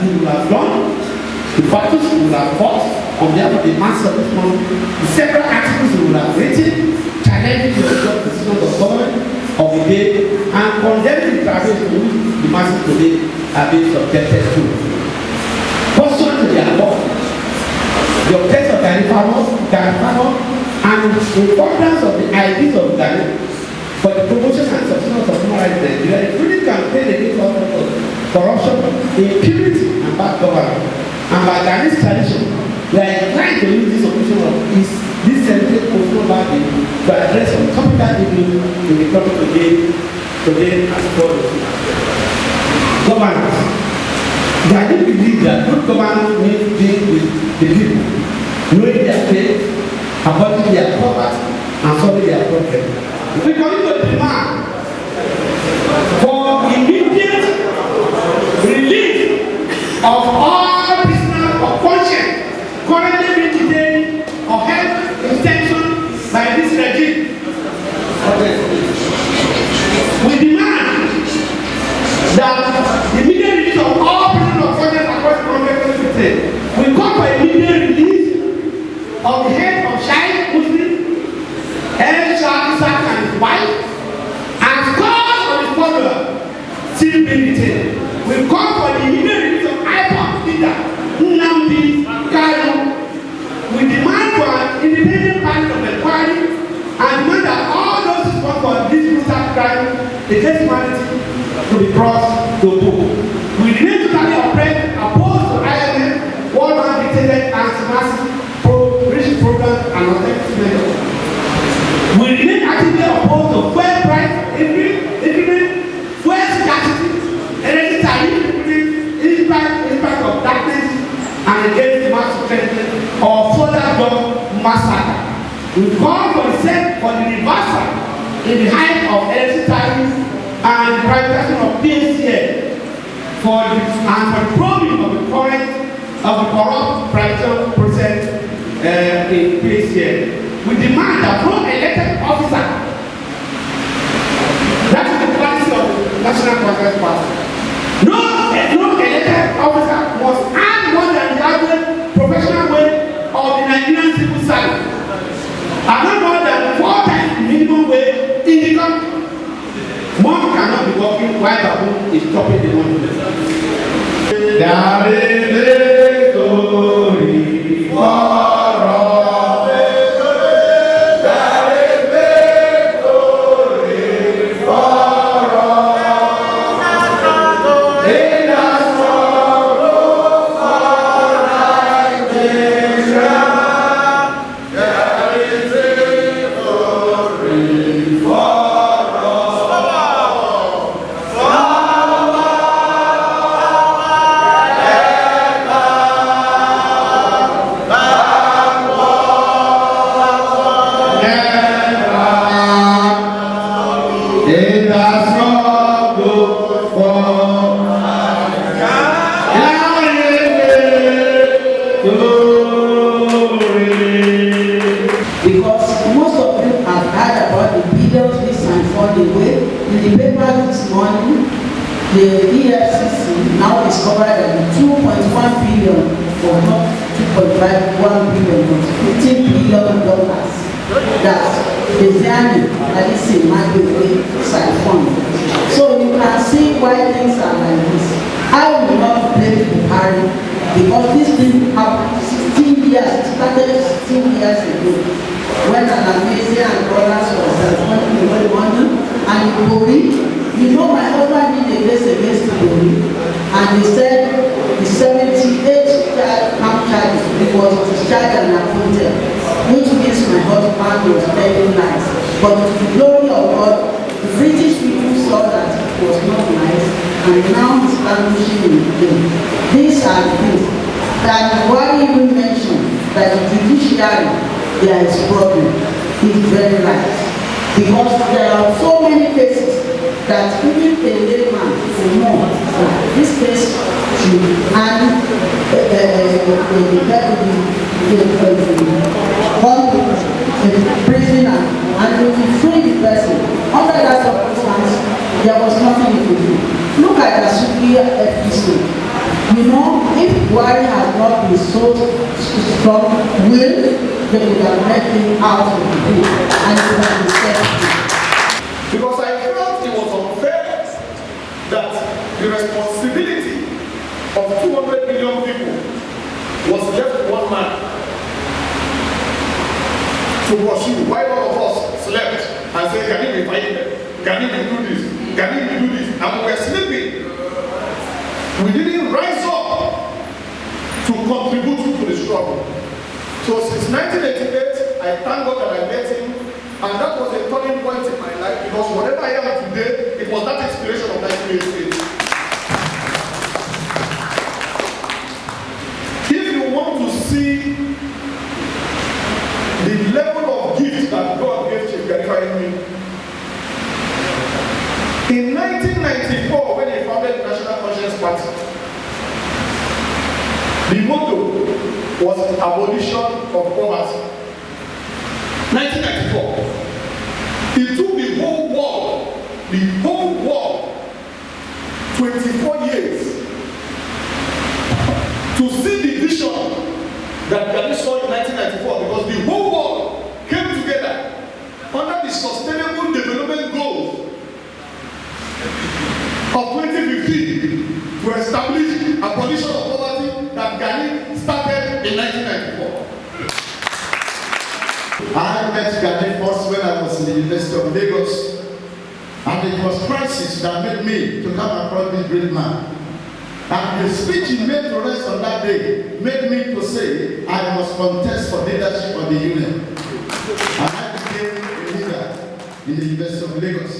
he would have done, the battles he would have fought on behalf of the masses of this country, the several articles he would have written, challenging the just decisions of government of the day, and condemning the tragedy to which the masses today are being subjected to. Pursuant to their law, the objects of Gani Fawehinmi, and the importance of the ideas of Gani for the promotion and sustenance of human rights in Nigeria, including campaign against all forms of corruption, impunity, and bad governance. And by Gani's tradition, we are inclined to use this occasion of this celebrated posthumous birthday to address some topical issues in the country today as follows. Governance. Gani believes that good governance means being with the people, knowing their faith, avoiding their poverty, and solving their problems. We continue to demand for immediate release of all prisoners of conscience currently being detained or held in detention by this regime. We demand that the immediate release of all prisoners of conscience across the country. We call for immediate release of the head of Shai Muslim, and his wife, and scores of his follower still being detained. We call for the immediate release of IPOC leader Nnamdi Kanu. We demand for an independent panel of inquiry and demand that all those responsible for this brutal crime against humanity to be brought to book. We remain totally opposed to IMF, World Bank dictated anti-massive pro-rich programs and authentic measures. We remain actively opposed to fuel price increment, fuel scarcity, energy tariff, impact of darkness, and against mass strengthening or further job massacre. We call for the reversal in the height of energy tariff and the privatization of PSCL for the probing of the corrupt privatization process in PSCL. We demand that no elected officer, that is the policy of the National Congress Party, no elected officer must earn more than the average professional wage of the Nigerian civil service, and not more than 4 times the minimum wage in the country. One cannot be working while the home is stopping the money. There is a story for all. Because most of you have heard about the billions this and fall away. In the paper this morning, the EFCC now discovered that the 2.1 billion or not 2.51 billion but $15 billion that the Ziani Alice Magwe siphoned. So you can see why things are like this. I will not blame Buhari because this thing happened 16 years, started 16 years ago when an amazing and brothers was siphoned in London and in Bori. You know, my husband did a case against Bori and they said the 78 child charges because it was discharged and appointed, which means my husband was very nice. But to the glory of God, the British people saw that it was not nice and now it's vanishing in the game. These are the things that why even mention that the judiciary there is problem is very right. Because there are so many cases that even a layman will know that this case should hand the prisoner and will be free the person. Under that circumstance, there was nothing you could do. Look at the Sukia episode. You know, if Buhari had not been so strong will, they would have let him out of the book and he would have been set free. Because I felt it was unfair that the responsibility of 200 million people was left to one man to pursue, while all of us slept and said, Gani Fawehinmi, Gani will do this, Gani will do this, and we were sleeping. We didn't rise up to contribute to the struggle. So since 1988, I thank God that I met him, and that was a turning point in my life, because whatever I am today, it was that inspiration of 1988. If you want to see the level of gift that God gave Chief Gani Fawehinmi, in 1994, when he founded the National Conscience Party, the motto was abolition of poverty. 1994. It took the whole world, 24 years to see the vision that Gani saw in 1994, because the whole world came together under the Sustainable Development Goals of 2015 to establish abolition of poverty that Gani started in 1994. I met Gani first when I was in the University of Lagos, and it was crisis that made me to come across this great man. And the speech he made to us on that day made me to say I must contest for leadership of the union. And I became a leader in the University of Lagos.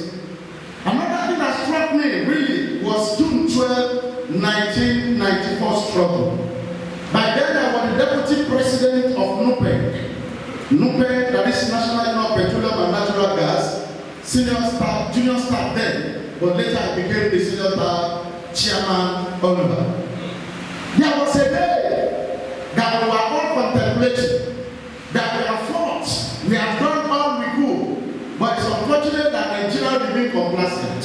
Another thing that struck me really was June 12, 1994 struggle. By then I was the deputy president of NUPEC. NUPEC, that is National Union of Petroleum and Natural Gas, senior staff, junior staff then, but later I became the senior staff chairman Oliver. There was a day that we were all contemplating, that we have fought, we have done all we could, but it's unfortunate that Nigeria remained complacent.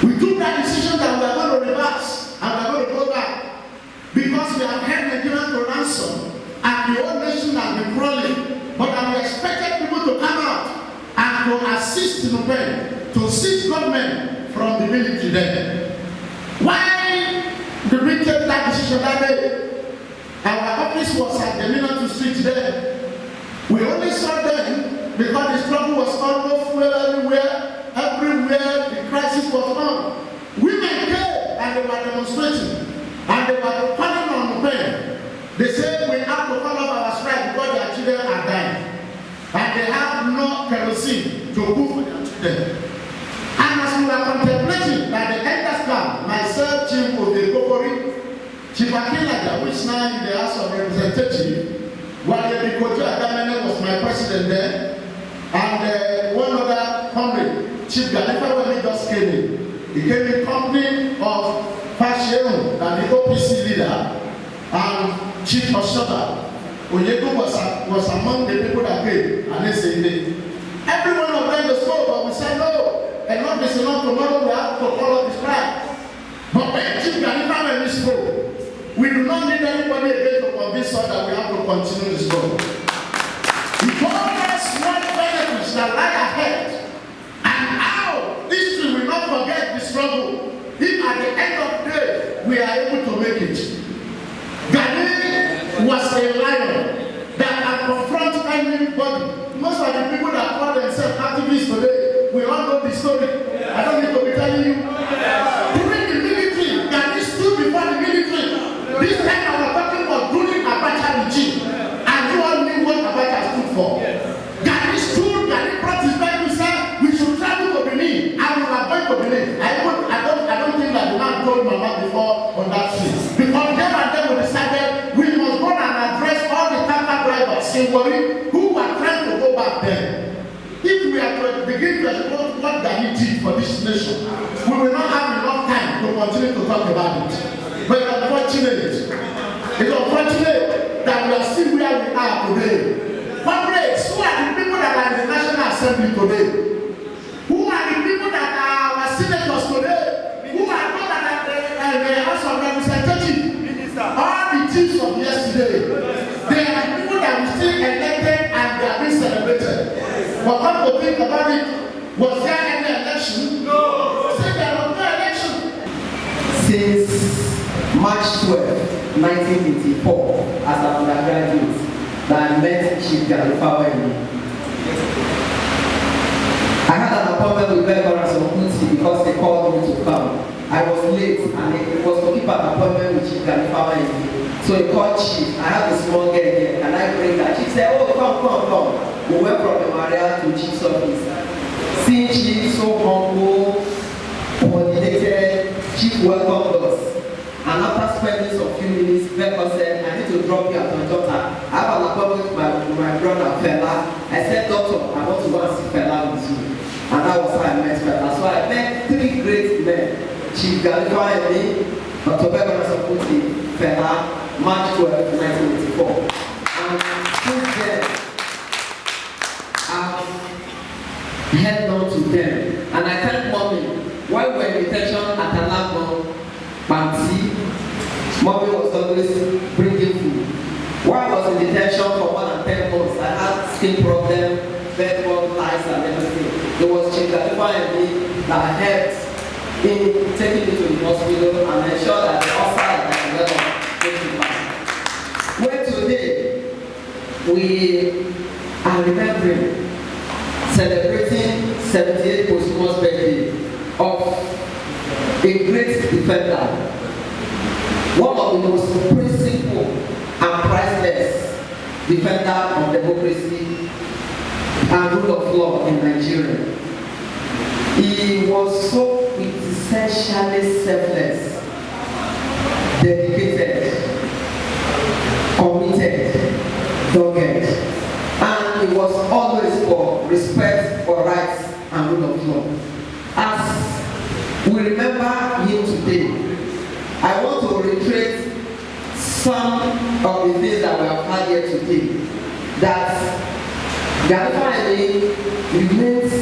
We took that decision that we are going to reverse and we are going to go back, because we have held Nigeria to ransom and the whole nation has been crawling. But we expected people to come out and to assist NUPEC, to assist government from the military then. Why did we take that decision that day? Our office was at the Minatu Street then. We only saw them because the struggle was almost everywhere, the crisis was on. Women came and they were demonstrating, and they were calling on NUPEC. They said we have to call off our strike because their children are dying. And they have no kerosene to cook for their children. And as we were contemplating that the elders come, myself, Chief Odekokori, Chief Akilaja, which now in the House of Representatives, while the Kojo Adamene was my president there, and one other comrade, Chief Gani Fawehinmi just came in. He came in company of Fashion and the OPC leader, and Chief Oshoba. Onyeko was among the people that came, and they said, every one of them spoke, but we said no, enough is enough. Tomorrow we have to follow the strike. But when Chief Gani Fawehinmi spoke, we do not need anybody again to convince us that we have to continue the struggle. He told us what benefits that lie ahead, and how history will not forget the struggle if at the end of the day we are able to make it. Gani was a lion that can confront anybody. Most of the people that call themselves activists today, we all know the story. I don't need to be telling you. During the military, Gani stood before the military. This time I was talking about during Abacha regime, and you all knew what Abacha stood for. Gani stood, Gani brought his back to say, we should travel to Benin, and we are going to Benin. I don't think that the man told Mama before on that thing. Because them and them we decided we must go and address all the tanker drivers in Warri who were trying to go back there. If we are to begin to explore what Gani did for this nation, we will not have enough time to continue to talk about it. But it's unfortunate that we are still where we are today. Comrades, who are the people that are in the National Assembly today? Who are the people that are our senators today? Who are those that are in the House of Representatives? the chiefs of yesterday. They are the people that we still elected and they are being celebrated. But what we think about it, was there any election? No. Say there was no election. Since March 12, 1984, as an undergraduate, that I met Chief Gani Fawehinmi. I had an appointment with adherents because they called me to come. I was late and it was to keep an appointment with Chief Gani Fawehinmi. So he called Chief. I have a small girl here. Can I bring that? Chief said, oh, come. We went from Memorial to Chief's office. Seeing Chief so humble, coordinated, Chief welcomed us. And after spending some few minutes, Becca said, I need to drop you at my daughter. I have an appointment with my brother, Fela. I said, doctor, I want to go and see Fela with you. And that was how I met Fela. So I met three great men. Chief Gani Fawehinmi, Dr. Becca Saputi, Fela, March 12, 1984. And since then, I've held on to them. And I thank Mommy, while we were in detention at Alamo, Panti, Mommy was always bringing food. While I was in detention for more than 10 months, I had skin problems, bedbug, lice, and everything. It was Chief Gani Fawehinmi that helped in taking me to the hospital and ensure that the offer that I got went to today, we are remembering, celebrating 78th posthumous birthday of a great defender, one of the most principled and priceless defender of democracy and rule of law in Nigeria. He was so quintessentially selfless, dedicated, committed, dogged, and he was always for respect for rights and rule of law. As we remember him today, I want to reiterate some of the things that we have had here today. That Gani Fawehinmi remains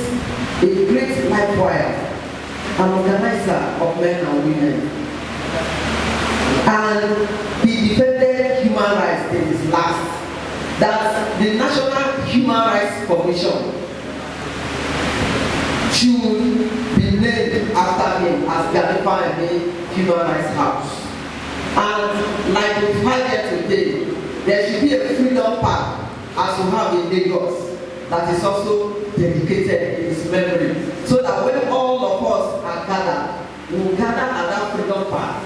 a great life wire, an organizer of men and women, and he defended human rights in his last. That the National Human Rights Commission should be named after him as Gani Fawehinmi Human Rights House. And like we've had here today, there should be a freedom park as we have in Lagos that is also dedicated in his memory. So that when all of us are gathered, we will gather at that freedom park,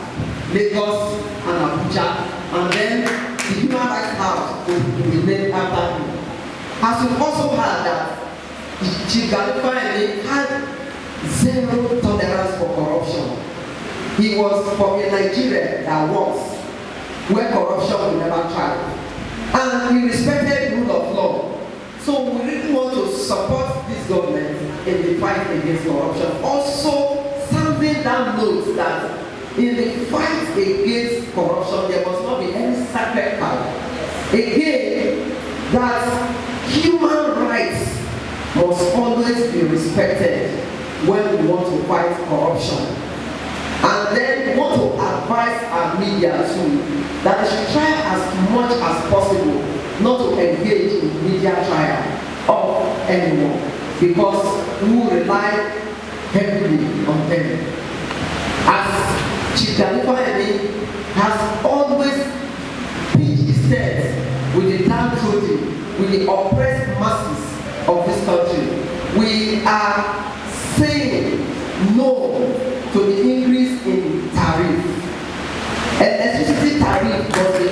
Lagos and Abuja, and then the Human Rights House will be named after him. As we also heard that Chief Gani Fawehinmi had zero tolerance for corruption. He was from a Nigeria that was where corruption will never thrive. And he respected the rule of law. So we really want to support this government in the fight against corruption. Also, something that notes that in the fight against corruption, there must not be any sacred cow. Again, that human rights must always be respected when we want to fight corruption. And then we want to advise our media too that they should try as much as possible not to engage in media trial of anyone, because we will rely heavily on them. As Chief Gani Fawehinmi has always pitched his tent with the downtrodden, with the oppressed masses of this country, we are saying no to the increase in tariff. Electricity tariff was the